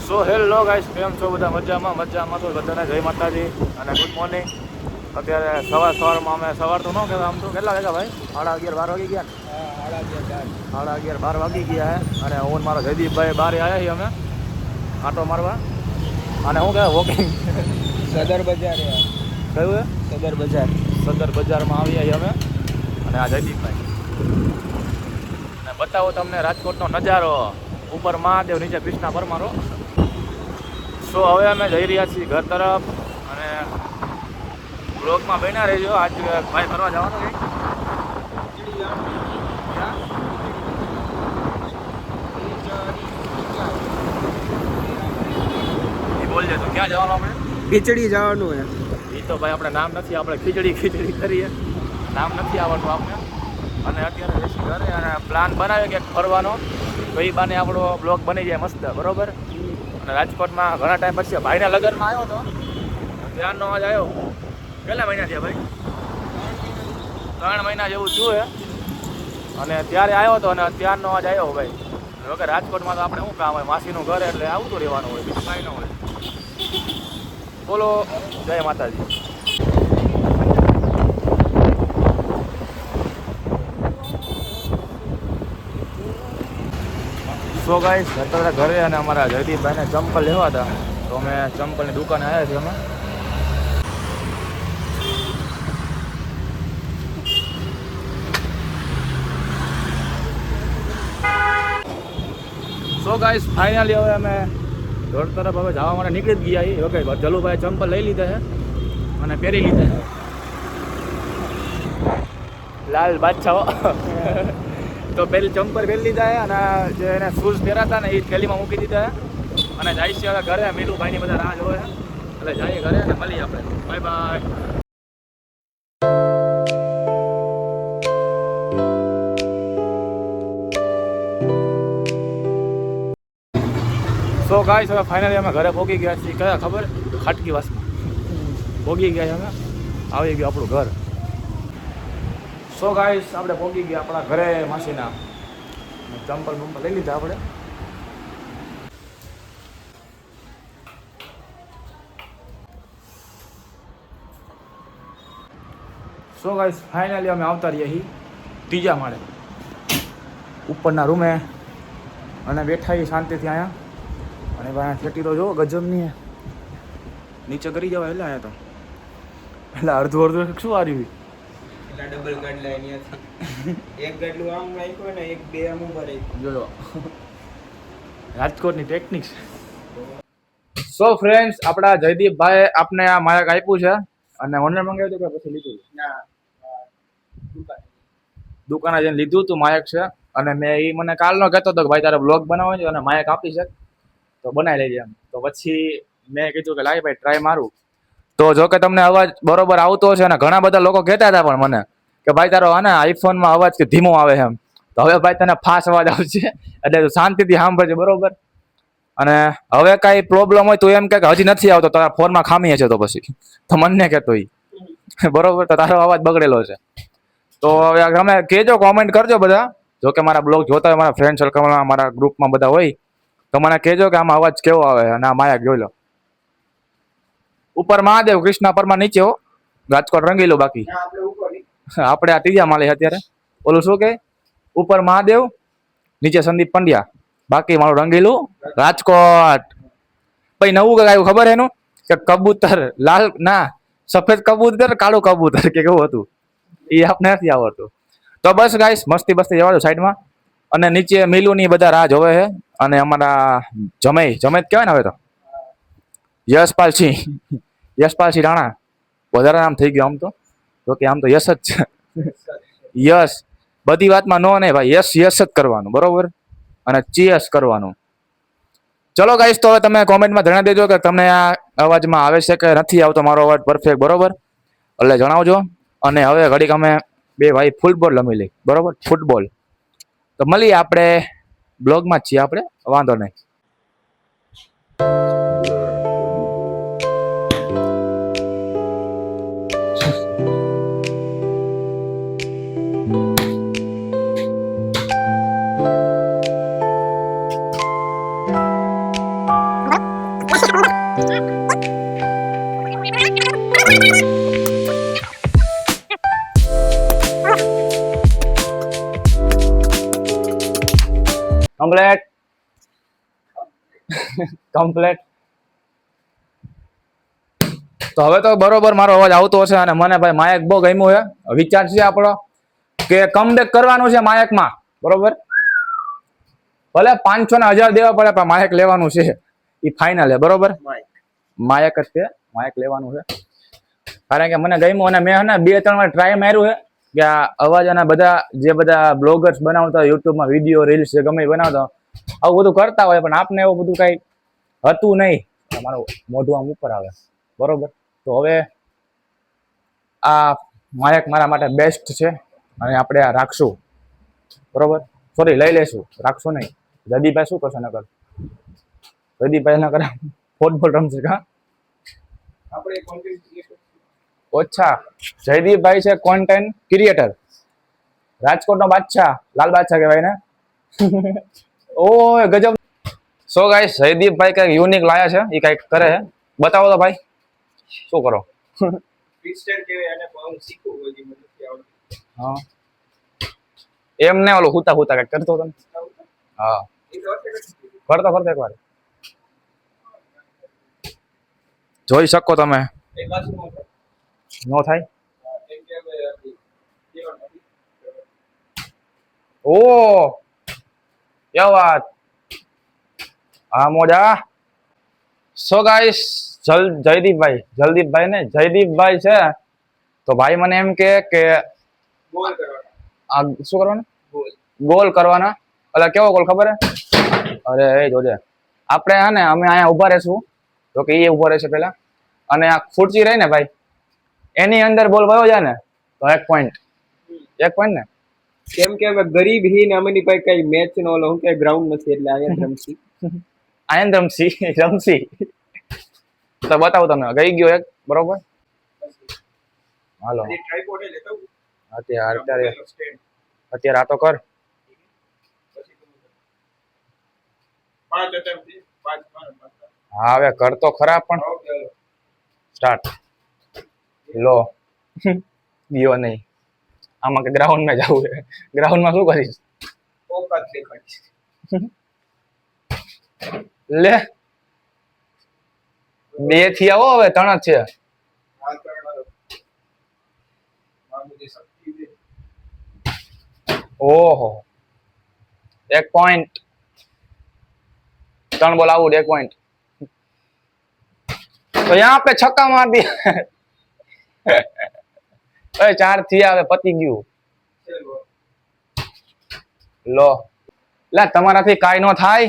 So hello guys, કેમ છો બધા? મજામાં તો બધાને જય માતાજી અને ગુડ મોર્નિંગ. અત્યારે સવારમાં અમે સવાર તો ન કહેવાય, આમ તો કેટલા વાગ્યા ભાઈ? 11:30 12 વાગી ગયા ને? 11:30 12 વાગી ગયા હે. અને હું મારો જયદીપભાઈ બહાર આવ્યા છીએ અમે આંટો મારવા. અને શું કહેવાય, વોકિંગ સદર બજાર કયું સદર બજારમાં આવ્યા છીએ અમે. અને આ જયદીપભાઈ અને બતાવો તમને રાજકોટનો નજારો. ઉપર મહાદેવ, નીચે કૃષ્ણા પરમારો. સો હવે અમે જઈ રહ્યા છીએ ઘર તરફ. અને બ્લોગમાં બન્યા રહેજો. આજ ભાઈ ફરવા જવાનું છે. એ બોલજે તો ક્યાં જવાનું આપણે? ખીચડી જવાનું હે. એ તો ભાઈ આપણે નામ નથી, આપણે ખીચડી કરીએ, નામ નથી આવડતું આપણે. અને અત્યારે બેસી ઘરે અને પ્લાન બનાવ્યો કે ફરવાનો, તો એ બાને આપણો બ્લોગ બની જાય મસ્ત, બરોબર. અને રાજકોટમાં ઘણા ટાઈમ પછી ભાઈના લગ્નમાં આવ્યો હતો, ત્યારનો આજ આવ્યો. કેટલા મહિના થયા ભાઈ? 3 મહિના જેવું થયું હે. અને ત્યારે આવ્યો હતો અને ત્યારનો આજ આવ્યો ભાઈ. જોકે રાજકોટમાં તો આપણે શું કામ હોય, માસીનું ઘર એટલે આવતું રહેવાનું હોય, બીજું કાંઈ ન હોય. બોલો જય માતાજી. સો ગાઈસ, અત્યારે ઘરે અને અમારા જયદીપભાઈને ચંપલ લેવા હતા, તો અમે ચંપલની દુકાને આવ્યા છીએ અમે. સો ગાઈસ, ફાઇનલી હવે અમે ઘર તરફ હવે જવા માટે નીકળી જ ગયા છીએ. ઓકે, જલુભાઈ ચંપલ લઈ લીધા છે અને પહેરી લીધા છે. લાલ બાદશાહ તો પેલી ચંપલ પહેરી લીધા છે અને જે એને શૂઝ પહેરાતા ને એ થેલીમાં મૂકી દીધા છે. અને જાય છે હવે ઘરે. મીલુભાઈની બધા રાહ જોવે એટલે જઈએ ઘરે અને મળીએ આપણે. Bye bye. સો ગાઈસ, હવે ફાઇનલી અમે ઘરે પહોંચી ગયા છીએ. કયા ખબર? ખાટકી વાસમાં પહોંચી ગયા અમે. આવી ગયું આપણું ઘર. સો ગાઈસ, આપણે પહોંચી ગયા આપણા ઘરે માસીના. ચંપલ બંપલ લઈ લીધા આપણે. સો ગાઈસ, ફાઇનલી અમે આવતા રહ્યા છીએ 3જા માળે ઉપરના રૂમે. અને બેઠા છીએ શાંતિથી અહીંયા. અને ભાઈ ખેતી તો જો ગજબની હે. નીચે કરી જવાય એટલે અહીંયા તો એટલે અડધું શું આવ્યું? ડબલ ગાડલા અહીંયાથી એક ગાડલું આમ રાખ્યું ને એક બે આમ ઉભા રાખ્યું. જોજો રાજકોટની ટેકનિક્સ. સો ફ્રેન્ડ્સ, આપણા જયદીપભાઈ આપને આ માયક આપ્યું છે. અને ઓનલાઈન મંગાવ્યું હતું કે પછી લીધું? ના દુકાને જઈને લીધું હતું માયક છે. અને મેં એ મને કાલનો કહેતો હતો કે ભાઈ તારે બ્લોગ બનાવો છે અને માયક આપી છે તો બનાવી લેજે એમ. તો પછી મેં કીધું કે લાય ભાઈ ટ્રાય મારું. તો જો કે તમને અવાજ બરોબર આવતો હશે. અને ઘણા બધા લોકો કહેતા હતા પણ મને કે ભાઈ તારો આને આઈફોનમાં અવાજ કે ધીમો આવે એમ. તો હવે ભાઈ તને ફાસ્ટ અવાજ આવશે એટલે શાંતિથી સાંભળજે, બરોબર. અને હવે કાંઈ પ્રોબ્લેમ હોય તો એમ કે હજી નથી આવતો, તારા ફોનમાં ખામી છે તો પછી તો મને કહેતો એ બરોબર. તો તારો અવાજ બગડેલો છે. તો હવે તમે કહેજો, કોમેન્ટ કરજો બધા. જો કે મારા બ્લોગ જોતા હોય, મારા ફ્રેન્ડ સર્કલમાં, મારા ગ્રુપમાં બધા હોય, તો મને કહેજો કે આમાં અવાજ કેવો આવે. અને આ માયક જોઈ લો. ઉપર મહાદેવ, કૃષ્ણા પરમાર નીચે હો, રાજકોટ રંગીલો. બાકી આપણે આ 3જા માળે અત્યારે. ઓલું શું કે ઉપર મહાદેવ, નીચે સંદીપ પંડ્યા, બાકી મારું રંગીલું રાજકોટ. પછી નવું કઈ આવ્યું ખબર એનું કે કબૂતર લાલ ના સફેદ કબૂતર, કાળું કબૂતર કે કેવું હતું એ આપણે નથી આવડતું. તો બસ ગાઈસ, મસ્તી બસ્તી જવા દો સાઈડમાં. અને નીચે મિલુની બધા રાહ જોવે છે. અને અમારા જમય કહેવાય ને હવે તો, યશપાલસિંહ રાણા. વધારે નામ થઈ ગયું આમ તો. જો કે આમ તો યશ જ છે. યશ બધી વાતમાં નો નહીં ભાઈ, યશ જ કરવાનું, બરોબર. અને ચીયસ કરવાનું. ચલો ગાઈસ, તો હવે તમે કોમેન્ટમાં જણાવી દેજો કે તમને આ અવાજમાં આવે છે કે નથી આવતો મારો અવાજ પરફેક્ટ, બરોબર. એટલે જણાવજો. અને હવે ઘડીક અમે બે ભાઈ ફૂટબોલ રમી લઈ, બરોબર. ફૂટબોલ તો મળીએ આપણે બ્લોગમાં જ છીએ આપણે, વાંધો નહીં. Complete complete. તો હવે તો બરોબર મારો અવાજ આવતો હશે અને મને ભાઈ માયક બહુ ગમ્યું છે. વિચાર છે આપણો કે કમબેક કરવાનું છે માયકમાં, બરોબર. ભલે 500 ને 1000 દેવા પડે પણ માયક લેવાનું છે, એ ફાઇનલ છે, બરોબર. માયક જ છે, માયક લેવાનું છે. કારણ કે મને ગમ્યું અને મેં હે ને 2-3 વાર ટ્રાય માર્યું છે કે આ અવાજ અને બધા બ્લોગર્સ બનાવતા યુટ્યુબમાં વિડીયો રીલ્સ જે ગમે બનાવતા આવું બધું કરતા હોય, પણ આપને એવું બધું કઈ હતું નહીં. અમારું મોઢું આમ ઉપર આવે, બરોબર. તો હવે આ માયક મારા માટે બેસ્ટ છે અને આપણે આ રાખશું, બરોબર. સોરી, લઈ લેશું, રાખશું નહીં. જયદીપભાઈ શું કરશે નકર? જયદીપભાઈ નકર ફૂટબોલ રમશે કા? ઓછા, જયદીપભાઈ છે કોન્ટેન્ટ ક્રિએટર, રાજકોટનો બાદશાહ, લાલ બાદશાહ કહેવાય ને. ઓય ગજબ. સો ગાઈસ, જયદીપભાઈ કઈક યુનિક લાયા છે, એ કઈક કરે છે. બતાવો તો ભાઈ, શું કરો? હા, એમને ઓલું હુતા કઈક કરતો હતો. હા, કરતો એકવાર જોઈ શકો તમે. નો થાય. ઓ ક્યા વાત. હા મોજા. સો ગાઈસ, જયદીપભાઈ છે. તો ભાઈ મને એમ કે શું કરવાનું? ગોલ કરવાના. એટલે કેવો ગોલ ખબર હે? અરે એ જોજે, આપણે હે ને અમે અહીંયા ઉભા રહેશું, તો કે એ ઉભા રહેશે પેલા, અને આ ખુરચી રહી ને ભાઈ, એની અંદર બોલ વયો જાય ને તો 1 પોઈન્ટ ને. કેમ કે હવે ગરીબ હી ને અમની પાસે કઈ મેચ નો ઓલો હું કે ગ્રાઉન્ડ નથી, એટલે આયન રમસી. તો બતાવું તમને, ગઈ ગયો એક, બરોબર. હાલો અત્યારે આ તો કર. હા હવે કર તો ખરા, પણ સ્ટાર્ટ. લો ગયો નહીં. આમાં કે ગ્રાઉન્ડ માં જવું છે, ગ્રાઉન્ડ માં શું કરીશ? લે 2 થી આવો, હવે 3 જ છે. ઓહો 1 પોઈન્ટ. 3 બોલ આઉટ, 1 પોઈન્ટ. તો यहाँ पे छक्का मार दिया. 4 થી આવે, પતી ગયું. લો લે, તમારાથી કાઈ નો થાય.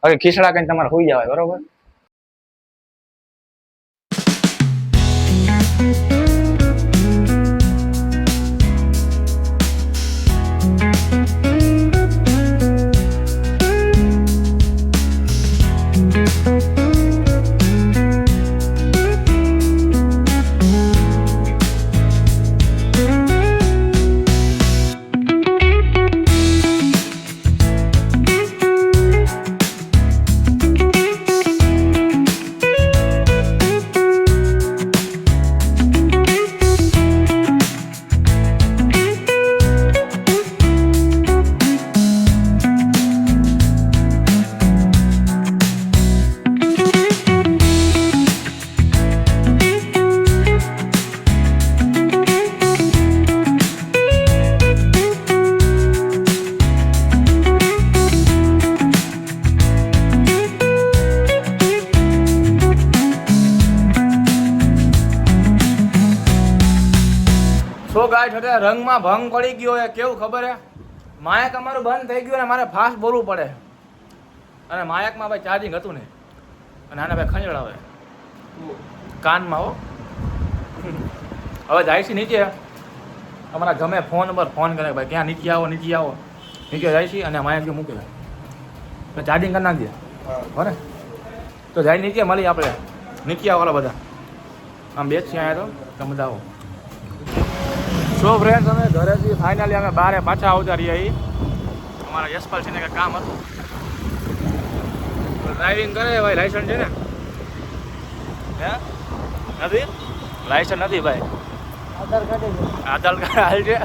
હવે ખીસડા કઈ તમારે હોઈ જવાય, બરોબર. રંગમાં ભંગ પડી ગયો હે. કેવું ખબર હે, માયક અમારું બંધ થઈ ગયું અને મારે ફાસ્ટ બોલવું પડે, અને માયકમાં ભાઈ ચાર્જિંગ હતું નહીં, અને આને ભાઈ ખંજળ આવે કાનમાં. હો હવે જાય છે નીચે, અમારા ગમે ફોન પર ફોન કરે ભાઈ ક્યાં નીચે આવો. નીચે જાય છે અને માયક મૂકે ચાર્જિંગ કરી નાખીએ, હો ને. તો જાય નીચે, મળી આપણે નીચે આવો બધા, આમ બે જ છે અહીંયા. તો તમે બધા આવો. સો ફ્રેન્ડ્સ, અમે ઘરેથી ફાઇનલી અમે બહાર પાછા આવતા રહ્યા. અમારા યશપાલ છે ને કંઈક કામ હતું, ડ્રાઇવિંગ કરે ભાઈ, લાઇસન્સ છે ને, હે નથી લાયસન્સ નથી ભાઈ આધાર કાર્ડ આધાર કાર્ડ હાલ છે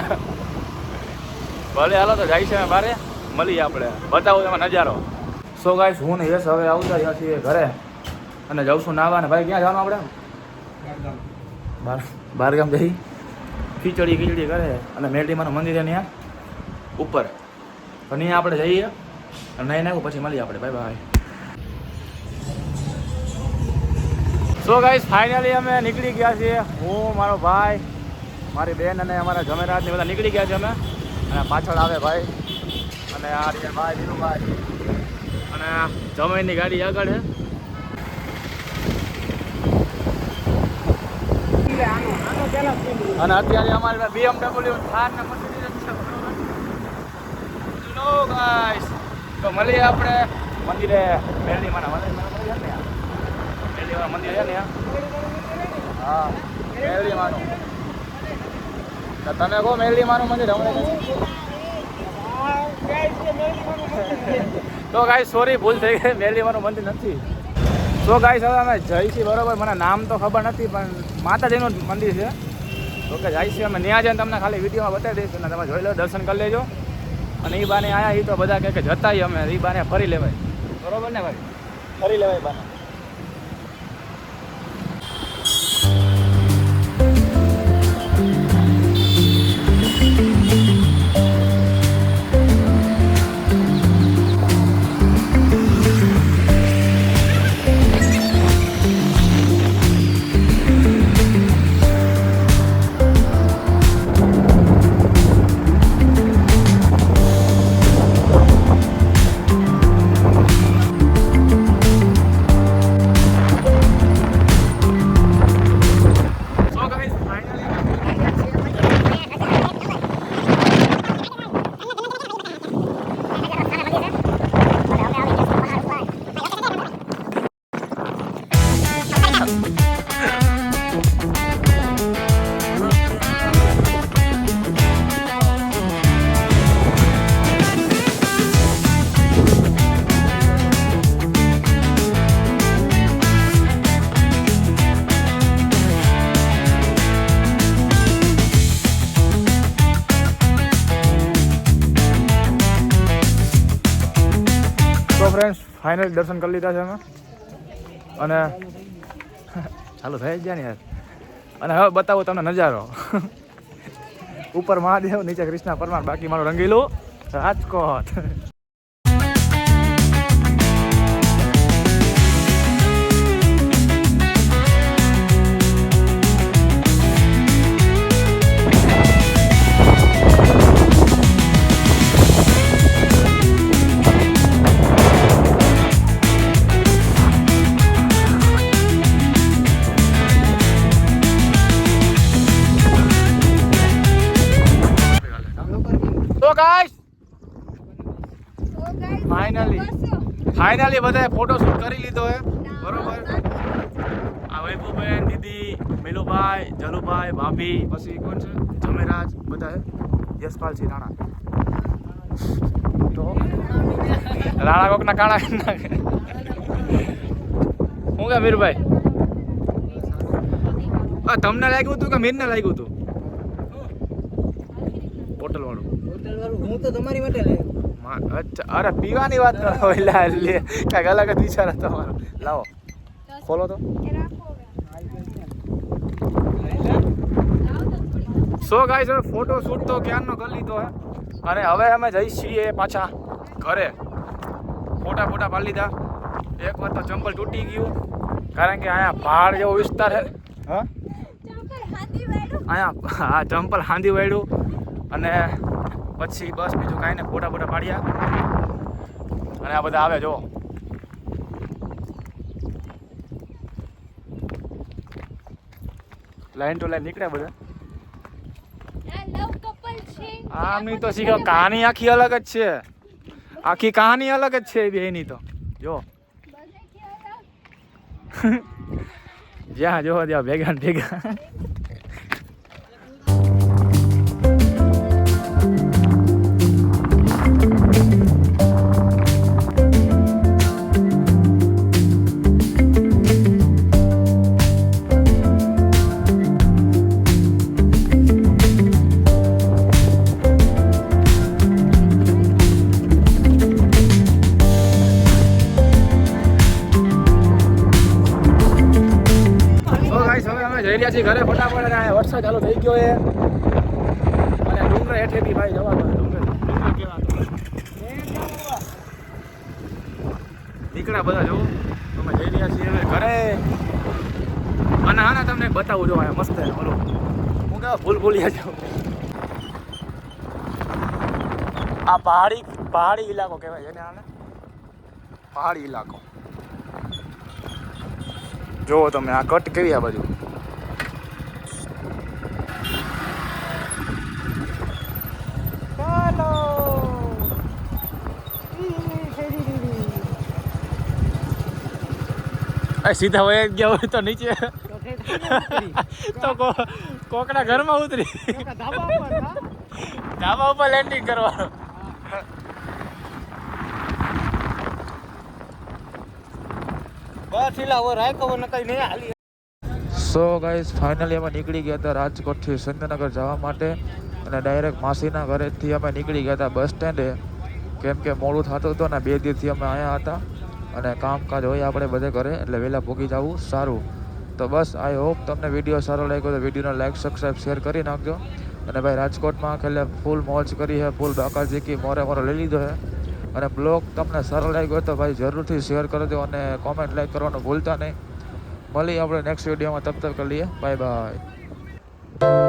ભલે હાલો તો જાય છે બારે મળીએ આપણે બતાવો તમે નજારો સો ગાઈસ હું ને યસ હવે આવતા રહ્યા છીએ ઘરે અને જઉં છું નાવા ને ભાઈ ક્યાં જવાનું આપણે બારગામ જઈ ખીચડી કરે અને મેરડીમાનું મંદિર છે ત્યાં ઉપર તો ત્યાં આપણે જઈએ અને નહીં નાખું પછી મળીએ આપણે bye bye so guys finally અમે નીકળી ગયા છીએ હું મારો ભાઈ મારી બેન અને અમારા જમેરાત ને બધા નીકળી ગયા છે અમે અને પાછળ આવે ભાઈ અને આ રીતે ભાઈ ધીરુભાઈ અને જમીનની ગાડી આગળ છે અને અત્યારે અમારે BMW થાર ને મર્સિડીઝ છે લો ગાઈસ તો મળીએ આપણે મંદિરે મેરડીમાના મંદિર છે ને હા મેરડીમાનું તો તમે કહો મેરડીમાનું મંદિર હમણાં તો ગાઈસ સોરી ભૂલ થઈ ગઈ મેરડીમાનું મંદિર નથી તો ગાઈસ હવે અમે જઈશું બરોબર મને નામ તો ખબર નથી પણ માતાજીનું મંદિર છે તો કે જઈશું અમે ત્યાં જઈને તમને ખાલી વિડીયોમાં બતાવી દઈશું અને તમે જોઈ લો દર્શન કરી લેજો અને એ બાને આવ્યા એ તો બધા કહે કે જતાઈએ અમે એ બાને ફરી લેવાય બરોબર ને ભાઈ ફરી લેવાય બાને ફ્રેન્ડ્સ ફાઇનલ દર્શન કરી લીધા છે અમે અને ચાલુ થઈ જ જાય ને યાર અને હવે બતાવો તમને નજારો ઉપર મહાદેવ નીચે કૃષ્ણ પરમાર બાકી મારું રંગીલું રાજકોટ તો ગાઈસ ફાઇનલી બધાએ ફોટો શૂટ કરી લીધો હે બરોબર આ વૈભવબેન દીદી મિલુભાઈ જલુભાઈ ભાભી પછી કોણ છે જમેરાજ બધા યશપાલસિંહ રાણા તો રાણા કોકના કાળા હું કે મીરભાઈ તમને લાગ્યું હતું કે મીરને લાગ્યું હતું હોટલ વાળું હું તો તમારી માટે લે અચ્છા અરે પીવાની વાત કરો લે કાંઈક અલગ જ વિચાર હતો તમારો લાવો ખોલો તો સો ગાઈસ હવે ફોટો શૂટ તો ક્યારનો કરી લીધો હે અને હવે અમે જઈ છીએ પાછા ઘરે ફોટા પાડી લીધા એક વાર તો ચંપલ તૂટી ગયું કારણ કે અહીંયા પહાડ જેવો વિસ્તાર છે હા અહીંયા હા ચંપલ હાંધી વાળ્યું અને પછી બસ બીજું કાંઈ ને ફોટા પાડ્યા અને આ બધા આવે જો લાઈન ટુ લાઈન નીકળ્યા બધા આમની તો શીખો કહાની આખી અલગ જ છે આખી કહાની અલગ જ છે બેની તો જો જ્યાં જો ત્યાં ભેગા ને ભેગા જઈ રહ્યા છીએ ઘરે ફટાફટ અને અહીંયા વરસાદ ચાલુ થઈ ગયો છે અને ડુંગર હેઠેથી ભાઈ જવાનું ડુંગર કેવા નીકળ્યા બધા જો અમે જઈ રહ્યા છીએ હવે ઘરે અને આના તમને એક બતાવું જો અહીંયા મસ્ત બોલો હું કેવા ભૂલિયા જાઉં આ પહાડી ઇલાકો કહેવાય છે ને આને પહાડી ઇલાકો જો તમે આ કટ કેવી આ બાજુ સીધા વયા ગયા હોય તો નીચે તો કોકડા ઘરમાં ઉતરી ધાબા ઉપર લેન્ડિંગ કરવાનું સો ગાઈસ ફાઇનલી અમે નીકળી ગયા હતા રાજકોટથી સુરેન્દ્રનગર જવા માટે અને ડાયરેક્ટ માસીના ઘરેથી અમે નીકળી ગયા હતા બસ સ્ટેન્ડે કેમ કે મોડું થતું હતું ને 2 દિવસથી અમે આવ્યા હતા અને કામકાજ હોય આપણે બધે ઘરે એટલે વહેલા પહોંચી જવું સારું તો બસ આઈ હોપ તમને વિડીયો સારો લાગ્યો તો વિડીયોને લાઈક સબસ્ક્રાઈબ શેર કરી નાખજો અને ભાઈ રાજકોટમાં છેલ્લે ફૂલ મોજ કરી છે ફૂલ બાકાજી મોરે લઈ લીધો છે અને બ્લોગ તમને સારો લાગ્યો તો ભાઈ જરૂરથી શેર કરજો અને કોમેન્ટ લાઈક કરવાનું ભૂલતા નહીં મળીએ આપણે નેક્સ્ટ વિડીયોમાં તબ તક લઈએ બાય બાય